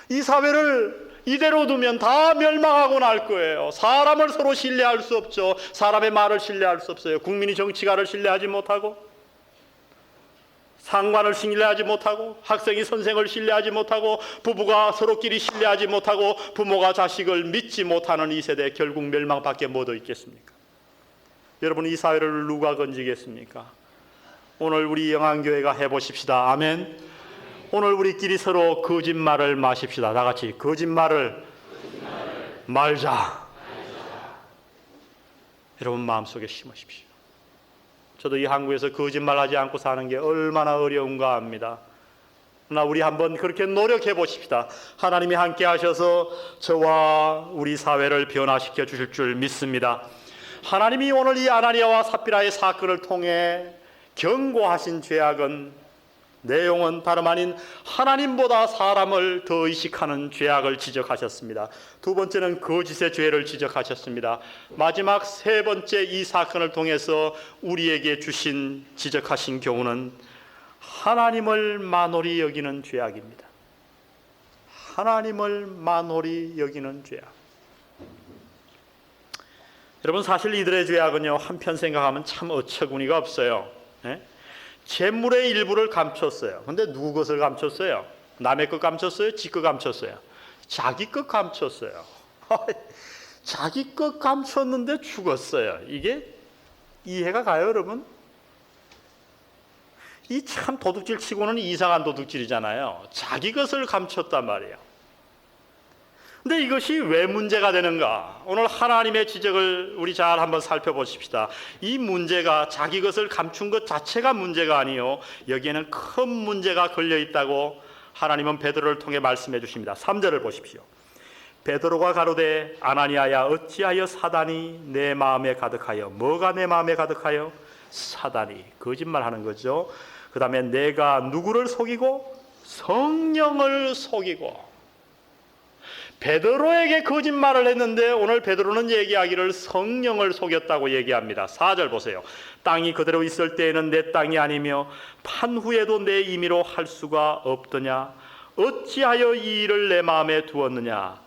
이 사회를 이대로 두면 다 멸망하고 날 거예요. 사람을 서로 신뢰할 수 없죠. 사람의 말을 신뢰할 수 없어요. 국민이 정치가를 신뢰하지 못하고, 상관을 신뢰하지 못하고, 학생이 선생을 신뢰하지 못하고, 부부가 서로끼리 신뢰하지 못하고, 부모가 자식을 믿지 못하는 이 세대, 결국 멸망밖에 못 있겠습니까? 여러분, 이 사회를 누가 건지겠습니까? 오늘 우리 영안교회가 해보십시다. 아멘. 오늘 우리끼리 서로 거짓말을 마십시다. 다 같이 거짓말을 말자. 여러분 마음속에 심으십시오. 저도 이 한국에서 거짓말하지 않고 사는 게 얼마나 어려운가 합니다. 그러나 우리 한번 그렇게 노력해 보십시다. 하나님이 함께 하셔서 저와 우리 사회를 변화시켜 주실 줄 믿습니다. 하나님이 오늘 이 아나니아와 삽비라의 사건을 통해 경고하신 죄악은 내용은 다름 아닌 하나님보다 사람을 더 의식하는 죄악을 지적하셨습니다. 두 번째는 거짓의 죄를 지적하셨습니다. 마지막 세 번째 이 사건을 통해서 우리에게 주신 지적하신 교훈은 하나님을 만홀히 여기는 죄악입니다. 하나님을 만홀히 여기는 죄악. 여러분 사실 이들의 죄악은요 한편 생각하면 참 어처구니가 없어요. 재물의 일부를 감췄어요. 근데 누구 것을 감췄어요? 남의 것 감췄어요? 지 것 감췄어요? 자기 것 감췄어요. 자기 것 감췄는데 죽었어요. 이게 이해가 가요, 여러분? 이 참 도둑질 치고는 이상한 도둑질이잖아요. 자기 것을 감췄단 말이에요. 근데 이것이 왜 문제가 되는가? 오늘 하나님의 지적을 우리 잘 한번 살펴보십시다. 이 문제가 자기 것을 감춘 것 자체가 문제가 아니요. 여기에는 큰 문제가 걸려 있다고 하나님은 베드로를 통해 말씀해 주십니다. 3절을 보십시오. 베드로가 가로되 아나니아야 어찌하여 사단이 내 마음에 가득하여 뭐가 내 마음에 가득하여? 사단이 거짓말하는 거죠. 그 다음에 내가 누구를 속이고? 성령을 속이고. 베드로에게 거짓말을 했는데 오늘 베드로는 얘기하기를 성령을 속였다고 얘기합니다. 4절 보세요. 땅이 그대로 있을 때에는 내 땅이 아니며 판 후에도 내 임의로 할 수가 없더냐? 어찌하여 이 일을 내 마음에 두었느냐?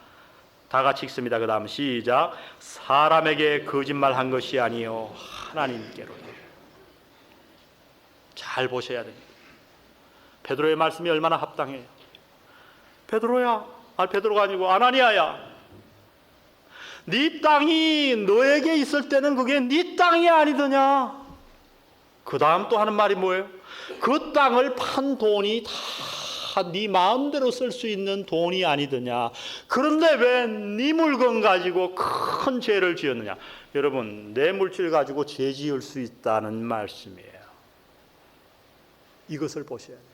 다 같이 읽습니다. 그 다음 시작. 사람에게 거짓말한 것이 아니요 하나님께로다. 잘 보셔야 됩니다. 베드로의 말씀이 얼마나 합당해요. 베드로가 아니고 아나니아야, 네 땅이 너에게 있을 때는 그게 네 땅이 아니더냐? 그 다음 또 하는 말이 뭐예요? 그 땅을 판 돈이 다 네 마음대로 쓸 수 있는 돈이 아니더냐? 그런데 왜 네 물건 가지고 큰 죄를 지었느냐? 여러분, 내 물질 가지고 죄 지을 수 있다는 말씀이에요. 이것을 보셔야 돼요.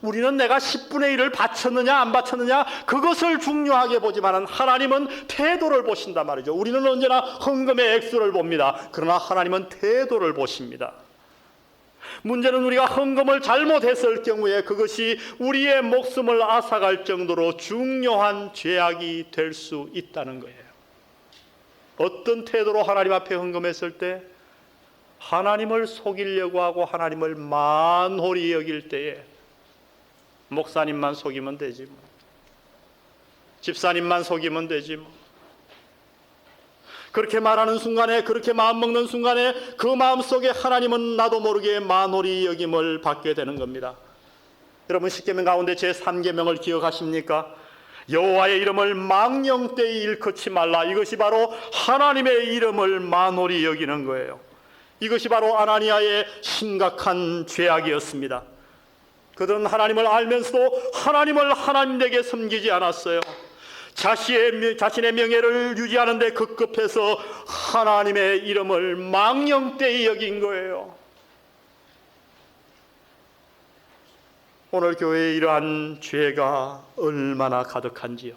우리는 내가 10분의 1을 바쳤느냐 안 바쳤느냐 그것을 중요하게 보지만 하나님은 태도를 보신단 말이죠. 우리는 언제나 헌금의 액수를 봅니다. 그러나 하나님은 태도를 보십니다. 문제는 우리가 헌금을 잘못했을 경우에 그것이 우리의 목숨을 앗아갈 정도로 중요한 죄악이 될 수 있다는 거예요. 어떤 태도로 하나님 앞에 헌금했을 때? 하나님을 속이려고 하고 하나님을 만홀히 여길 때에 목사님만 속이면 되지 뭐. 집사님만 속이면 되지 뭐. 그렇게 말하는 순간에, 그렇게 마음먹는 순간에 그 마음속에 하나님은 나도 모르게 만홀히 여김을 받게 되는 겁니다. 여러분 십계명 가운데 제3계명을 기억하십니까? 여호와의 이름을 망령되이 일컫지 말라. 이것이 바로 하나님의 이름을 만홀히 여기는 거예요. 이것이 바로 아나니아의 심각한 죄악이었습니다. 그들은 하나님을 알면서도 하나님을 하나님에게 섬기지 않았어요. 자신의 명예를 유지하는 데 급급해서 하나님의 이름을 망령되이 여긴 거예요. 오늘 교회에 이러한 죄가 얼마나 가득한지요.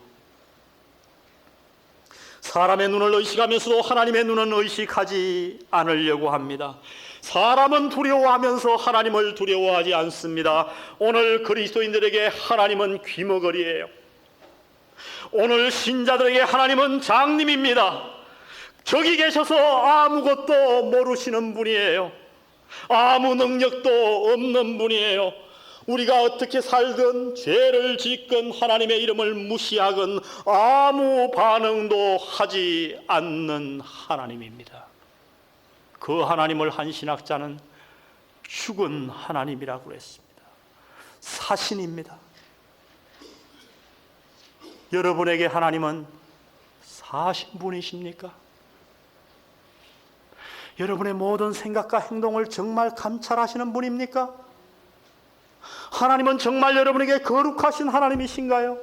사람의 눈을 의식하면서도 하나님의 눈은 의식하지 않으려고 합니다. 사람은 두려워하면서 하나님을 두려워하지 않습니다. 오늘 그리스도인들에게 하나님은 귀머거리예요. 오늘 신자들에게 하나님은 장님입니다. 저기 계셔서 아무것도 모르시는 분이에요. 아무 능력도 없는 분이에요. 우리가 어떻게 살든 죄를 짓건 하나님의 이름을 무시하건 아무 반응도 하지 않는 하나님입니다. 그 하나님을 한 신학자는 죽은 하나님이라고 했습니다. 사신입니다. 여러분에게 하나님은 사신 분이십니까? 여러분의 모든 생각과 행동을 정말 감찰하시는 분입니까? 하나님은 정말 여러분에게 거룩하신 하나님이신가요?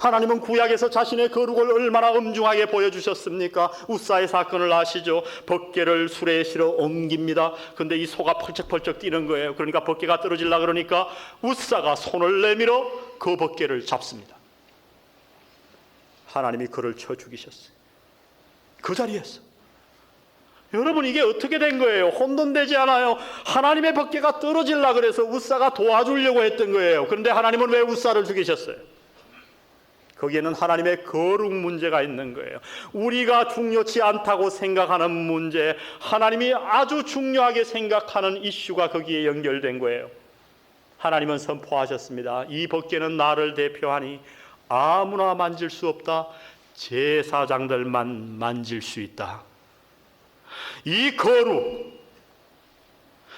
하나님은 구약에서 자신의 거룩을 얼마나 엄중하게 보여주셨습니까? 웃사의 사건을 아시죠? 벗개를 수레에 실어 옮깁니다. 근데 이 소가 펄쩍펄쩍 뛰는 거예요. 그러니까 벗개가 떨어지려고 그러니까 웃사가 손을 내밀어 그 벗개를 잡습니다. 하나님이 그를 쳐 죽이셨어요. 그 자리에서. 여러분, 이게 어떻게 된 거예요? 혼돈되지 않아요? 하나님의 벗개가 떨어지려고 그래서 웃사가 도와주려고 했던 거예요. 그런데 하나님은 왜 웃사를 죽이셨어요? 거기에는 하나님의 거룩 문제가 있는 거예요. 우리가 중요치 않다고 생각하는 문제, 하나님이 아주 중요하게 생각하는 이슈가 거기에 연결된 거예요. 하나님은 선포하셨습니다. 이 벗개는 나를 대표하니 아무나 만질 수 없다. 제사장들만 만질 수 있다. 이 거룩,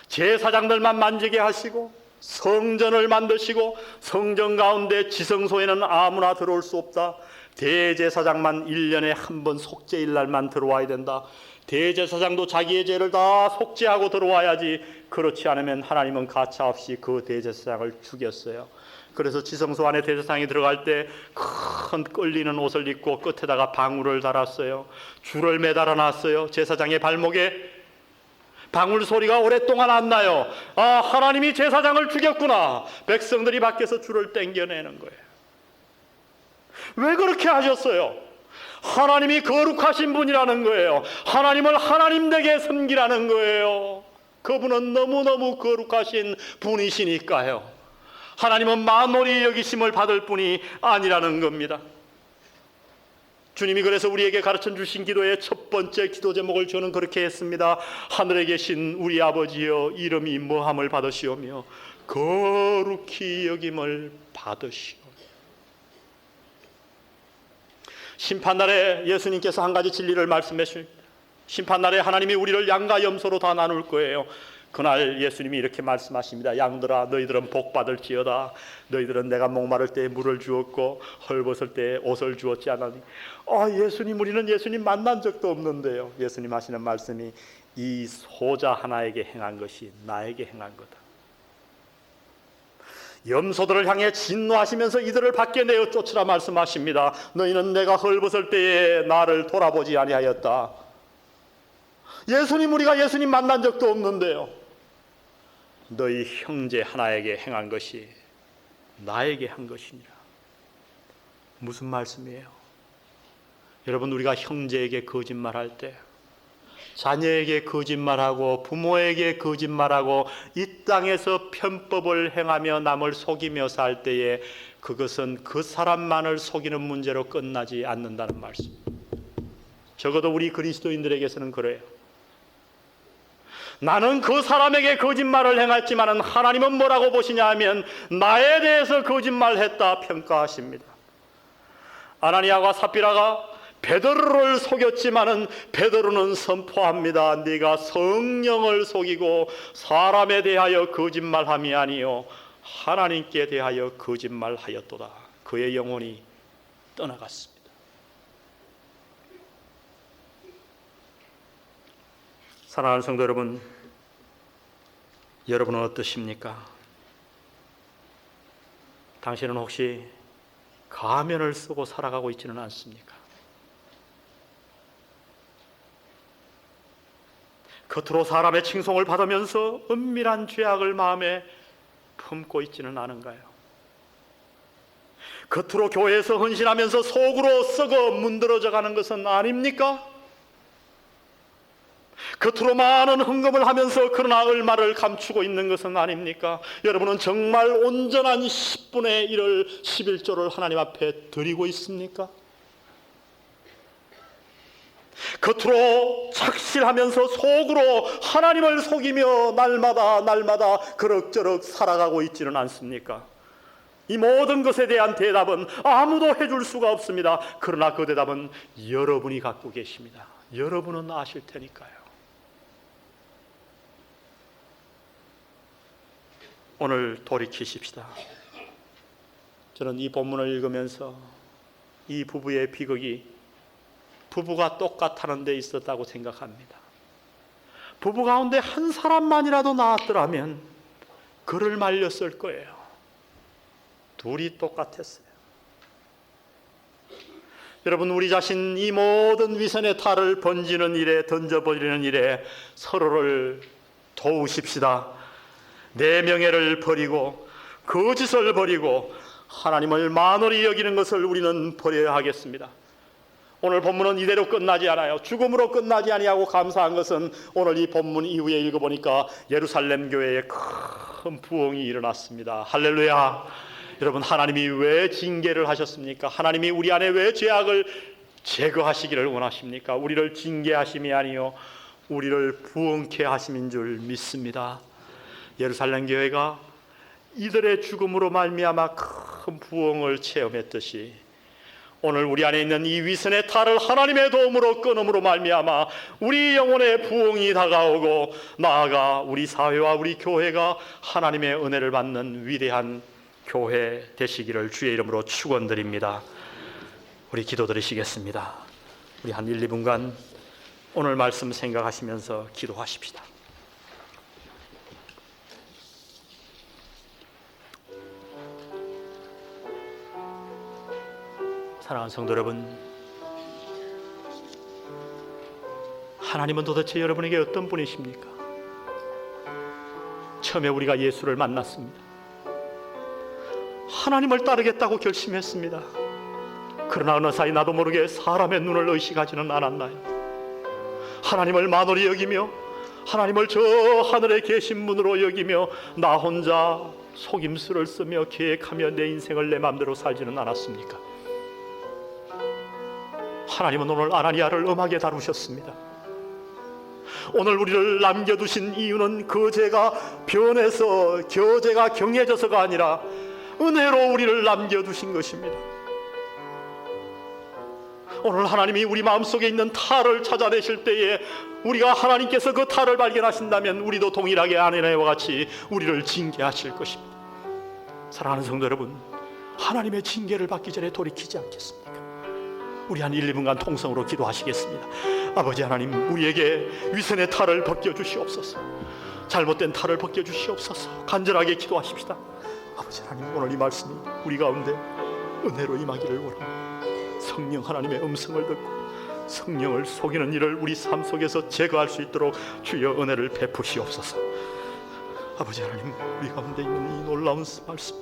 제사장들만 만지게 하시고 성전을 만드시고 성전 가운데 지성소에는 아무나 들어올 수 없다. 대제사장만 1년에 한 번 속죄일 날만 들어와야 된다. 대제사장도 자기의 죄를 다 속죄하고 들어와야지. 그렇지 않으면 하나님은 가차없이 그 대제사장을 죽였어요. 그래서 지성소 안에 대제사장이 들어갈 때 큰 끌리는 옷을 입고 끝에다가 방울을 달았어요. 줄을 매달아 놨어요. 제사장의 발목에. 방울 소리가 오랫동안 안 나요. 아, 하나님이 제사장을 죽였구나. 백성들이 밖에서 줄을 땡겨내는 거예요. 왜 그렇게 하셨어요? 하나님이 거룩하신 분이라는 거예요. 하나님을 하나님되게 섬기라는 거예요. 그분은 너무너무 거룩하신 분이시니까요. 하나님은 만홀히 여기심을 받을 뿐이 아니라는 겁니다. 주님이 그래서 우리에게 가르쳐 주신 기도의 첫 번째 기도 제목을 저는 그렇게 했습니다. 하늘에 계신 우리 아버지여, 이름이 뭐함을 받으시오며 거룩히 여김을 받으시오. 심판날에 예수님께서 한 가지 진리를 말씀해 주십니다. 심판날에 하나님이 우리를 양과 염소로 다 나눌 거예요. 그날 예수님이 이렇게 말씀하십니다. 양들아, 너희들은 복 받을지어다. 너희들은 내가 목마를 때 물을 주었고 헐벗을 때 옷을 주었지 않았니? 예수님, 우리는 예수님 만난 적도 없는데요. 예수님 하시는 말씀이 이 소자 하나에게 행한 것이 나에게 행한 거다. 염소들을 향해 진노하시면서 이들을 밖에 내어 쫓으라 말씀하십니다. 너희는 내가 헐벗을 때에 나를 돌아보지 아니하였다. 예수님, 우리가 예수님 만난 적도 없는데요. 너희 형제 하나에게 행한 것이 나에게 한 것이니라. 무슨 말씀이에요? 여러분, 우리가 형제에게 거짓말할 때, 자녀에게 거짓말하고 부모에게 거짓말하고 이 땅에서 편법을 행하며 남을 속이며 살 때에 그것은 그 사람만을 속이는 문제로 끝나지 않는다는 말씀. 적어도 우리 그리스도인들에게서는 그래요. 나는 그 사람에게 거짓말을 행했지만 하나님은 뭐라고 보시냐 하면 나에 대해서 거짓말했다 평가하십니다. 아나니아와 삽비라가 베드로를 속였지만은 베드로는 선포합니다. 네가 성령을 속이고 사람에 대하여 거짓말함이 아니요 하나님께 대하여 거짓말하였도다. 그의 영혼이 떠나갔습니다. 사랑하는 성도 여러분, 여러분은 어떠십니까? 당신은 혹시 가면을 쓰고 살아가고 있지는 않습니까? 겉으로 사람의 칭송을 받으면서 은밀한 죄악을 마음에 품고 있지는 않은가요? 겉으로 교회에서 헌신하면서 속으로 썩어 문드러져 가는 것은 아닙니까? 겉으로 많은 헌금을 하면서 그러나 얼마를 감추고 있는 것은 아닙니까? 여러분은 정말 온전한 10분의 1을 11조를 하나님 앞에 드리고 있습니까? 겉으로 착실하면서 속으로 하나님을 속이며 날마다 그럭저럭 살아가고 있지는 않습니까? 이 모든 것에 대한 대답은 아무도 해줄 수가 없습니다. 그러나 그 대답은 여러분이 갖고 계십니다. 여러분은 아실 테니까요. 오늘 돌이키십시다. 저는 이 본문을 읽으면서 이 부부의 비극이 부부가 똑같다는 데 있었다고 생각합니다. 부부 가운데 한 사람만이라도 나았더라면 그를 말렸을 거예요. 둘이 똑같았어요. 여러분, 우리 자신 이 모든 위선의 탈을 번지는 일에, 던져버리는 일에 서로를 도우십시다. 내 명예를 버리고 거짓을 버리고 하나님을 만홀히 여기는 것을 우리는 버려야 하겠습니다. 오늘 본문은 이대로 끝나지 않아요. 죽음으로 끝나지 아니하고 감사한 것은 오늘 이 본문 이후에 읽어보니까 예루살렘 교회에 큰 부흥이 일어났습니다. 할렐루야. 여러분, 하나님이 왜 징계를 하셨습니까? 하나님이 우리 안에 왜 죄악을 제거하시기를 원하십니까? 우리를 징계하심이 아니요 우리를 부흥케 하심인 줄 믿습니다. 예루살렘 교회가 이들의 죽음으로 말미암아 큰 부흥을 체험했듯이 오늘 우리 안에 있는 이 위선의 탈을 하나님의 도움으로 끊음으로 말미암아 우리 영혼의 부흥이 다가오고 나아가 우리 사회와 우리 교회가 하나님의 은혜를 받는 위대한 교회 되시기를 주의 이름으로 축원드립니다. 우리 기도드리시겠습니다. 우리 한 1, 2분간 오늘 말씀 생각하시면서 기도하십시다. 사랑하는 성도 여러분, 하나님은 도대체 여러분에게 어떤 분이십니까? 처음에 우리가 예수를 만났습니다. 하나님을 따르겠다고 결심했습니다. 그러나 어느 사이 나도 모르게 사람의 눈을 의식하지는 않았나요? 하나님을 만홀히 여기며 하나님을 저 하늘에 계신 분으로 여기며 나 혼자 속임수를 쓰며 계획하며 내 인생을 내 마음대로 살지는 않았습니까? 하나님은 오늘 아나니아를 엄하게 다루셨습니다. 오늘 우리를 남겨두신 이유는 그 죄가 변해서 교제가 경해져서가 아니라 은혜로 우리를 남겨두신 것입니다. 오늘 하나님이 우리 마음속에 있는 탈을 찾아내실 때에 우리가 하나님께서 그 탈을 발견하신다면 우리도 동일하게 아나니아와 같이 우리를 징계하실 것입니다. 사랑하는 성도 여러분, 하나님의 징계를 받기 전에 돌이키지 않겠습니까? 우리 한 1, 2분간 통성으로 기도하시겠습니다. 아버지 하나님, 우리에게 위선의 탈을 벗겨주시옵소서. 잘못된 탈을 벗겨주시옵소서. 간절하게 기도하십시다. 아버지 하나님, 오늘 이 말씀이 우리 가운데 은혜로 임하기를 원합니다. 성령 하나님의 음성을 듣고 성령을 속이는 일을 우리 삶 속에서 제거할 수 있도록 주여 은혜를 베푸시옵소서. 아버지 하나님, 우리 가운데 있는 이 놀라운 말씀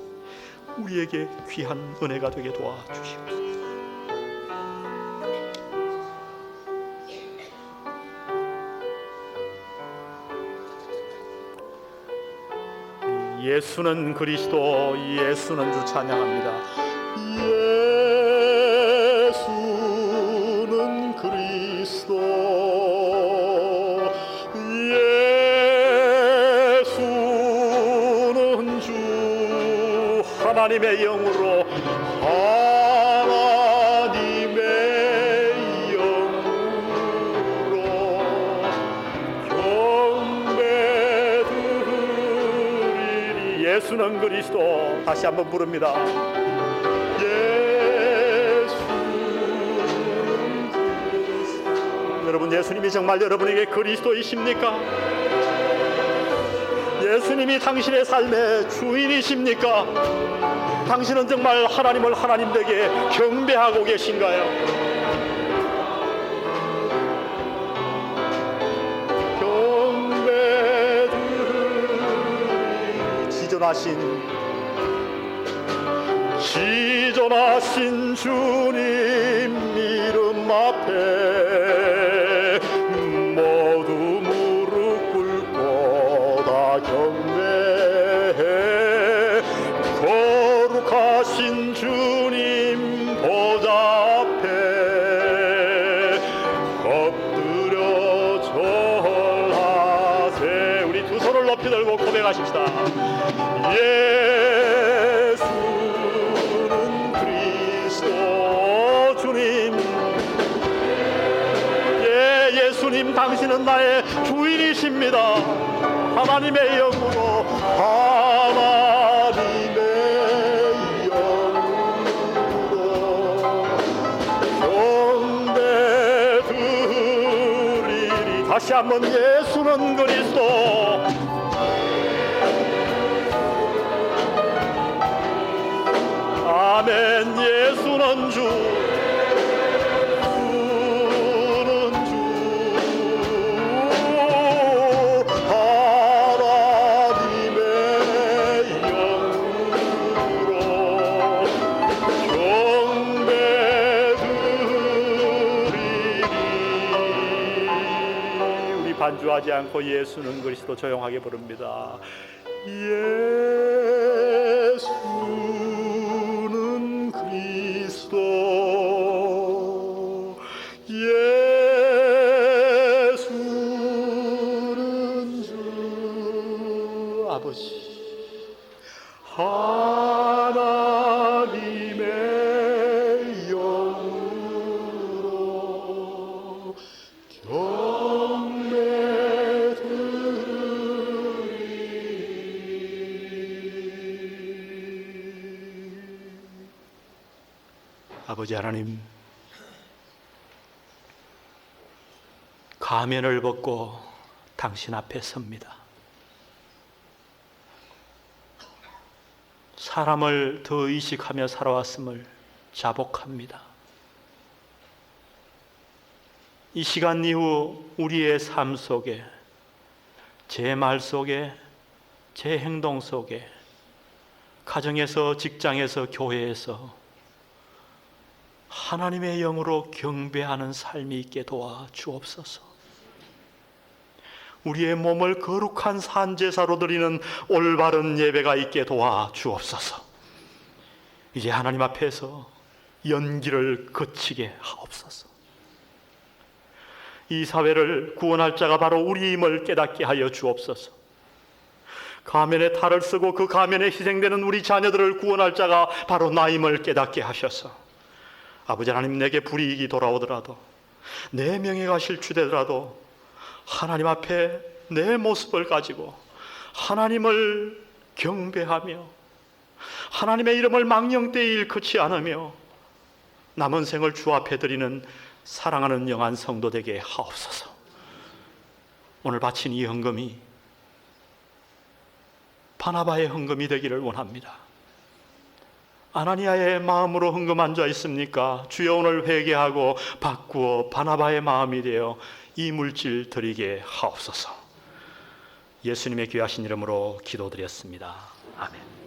우리에게 귀한 은혜가 되게 도와주시옵소서. 예수는 그리스도, 예수는 주 찬양합니다. 예수는 그리스도, 예수는 주, 하나님의 영으로, 하나님의 영으로 경배드리리. 예수는 그리스도. 다시 한번 부릅니다. 여러분, 예수님이 정말 여러분에게 그리스도이십니까? 예수님이 당신의 삶의 주인이십니까? 당신은 정말 하나님을 하나님 되게 경배하고 계신가요? 경배드리 지존하신 주님 이름 앞에 모두 무릎 꿇고 다 경배해. 거룩하신 주님 보좌 앞에 엎드려 절하세. 우리 두 손을 높이 들고 고백하십시다. 예수는 그리스도 주님. 예수님, 당신은 나의 주인이십니다. 하나님의 영으로, 하나님의 영으로 경배드리리. 다시 한번, 예수는 그리스도. 아멘. 예수는 주, 주는 주. 하나님의 영으로 경배드리리. 우리 반주하지 않고 예수는 그리스도 조용하게 부릅니다. 예수는 그리스도. 예수는 주. 아버지, 하나님의 영으로 아버지 하나님, 가면을 벗고 당신 앞에 섭니다. 사람을 더 의식하며 살아왔음을 자복합니다. 이 시간 이후 우리의 삶 속에, 제 말 속에, 제 행동 속에, 가정에서, 직장에서, 교회에서 하나님의 영으로 경배하는 삶이 있게 도와 주옵소서. 우리의 몸을 거룩한 산제사로 드리는 올바른 예배가 있게 도와 주옵소서. 이제 하나님 앞에서 연기를 그치게 하옵소서. 이 사회를 구원할 자가 바로 우리임을 깨닫게 하여 주옵소서. 가면에 탈을 쓰고 그 가면에 희생되는 우리 자녀들을 구원할 자가 바로 나임을 깨닫게 하셔서, 아버지 하나님, 내게 불이익이 돌아오더라도, 내 명예가 실추되더라도 하나님 앞에 내 모습을 가지고 하나님을 경배하며 하나님의 이름을 망령되이 일컫지 않으며 남은 생을 주 앞에 드리는 사랑하는 영한 성도 되게 하옵소서. 오늘 바친 이 헌금이 바나바의 헌금이 되기를 원합니다. 아나니아의 마음으로 헌금한 자 있습니까? 주여, 오늘 회개하고 바꾸어 바나바의 마음이 되어 이 물질 드리게 하옵소서. 예수님의 귀하신 이름으로 기도드렸습니다. 아멘.